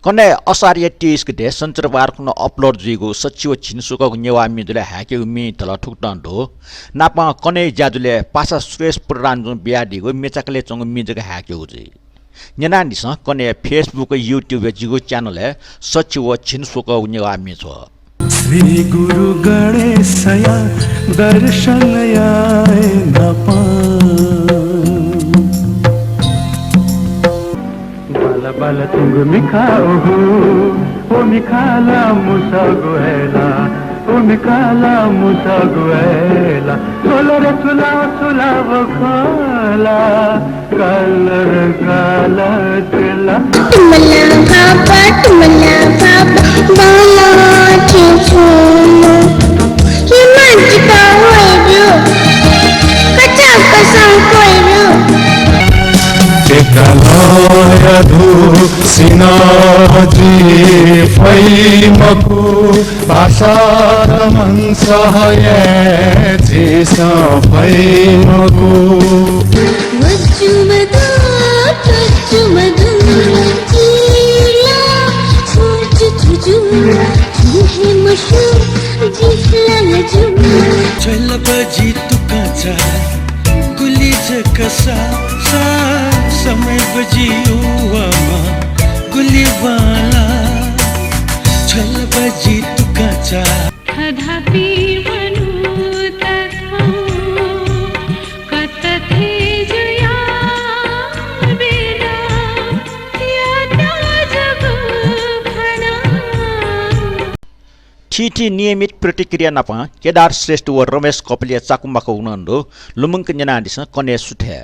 कने असारिया 23 गते संचरबार कुन अपलोड जिगो सचिव छिनसुक न्यवा मिजुले हाके उमि तल ठुक्टन्डो नापा कने ज्याजुले पासा सुरेश पुरान्जु बियाडीगो मेचाकले चंग मिजुक हाके उजि न्यनानिस कने फेसबुक युट्युब जिगो च्यानल सचिव छिनसुक न्यवा मिजो श्री गुरु गणेशया दर्शनयाय नपा बल तुंग मिखाओ ओ मिखाला मुसा गोएला ओ मिखाला मुसा गोएला सोलर सुला सुला वो खोला कलर काला दिला तुमला पापा बाला चिचुनो ये मंचिका होइबो कचा कसम कोइबो Ekalaya sinaji faimaku pasaraman sahaye jisa faimaku Wajumadu jila soch tuju tuhe mashu jisla laju चल बजी तू काचा गुली जकसा सा समय बजी हुआमा गुली वाला चल बजी तू काचा कदापि मनु तथा कतथे जया बिना याता जग खना ठीठी नियमित प्रतिक्रिया नपा केदार श्रेष्ठ व रमेश कपिलिया चाकुम्बाको उनन्दो लुमुङ्क न्यनानिस कने सुठे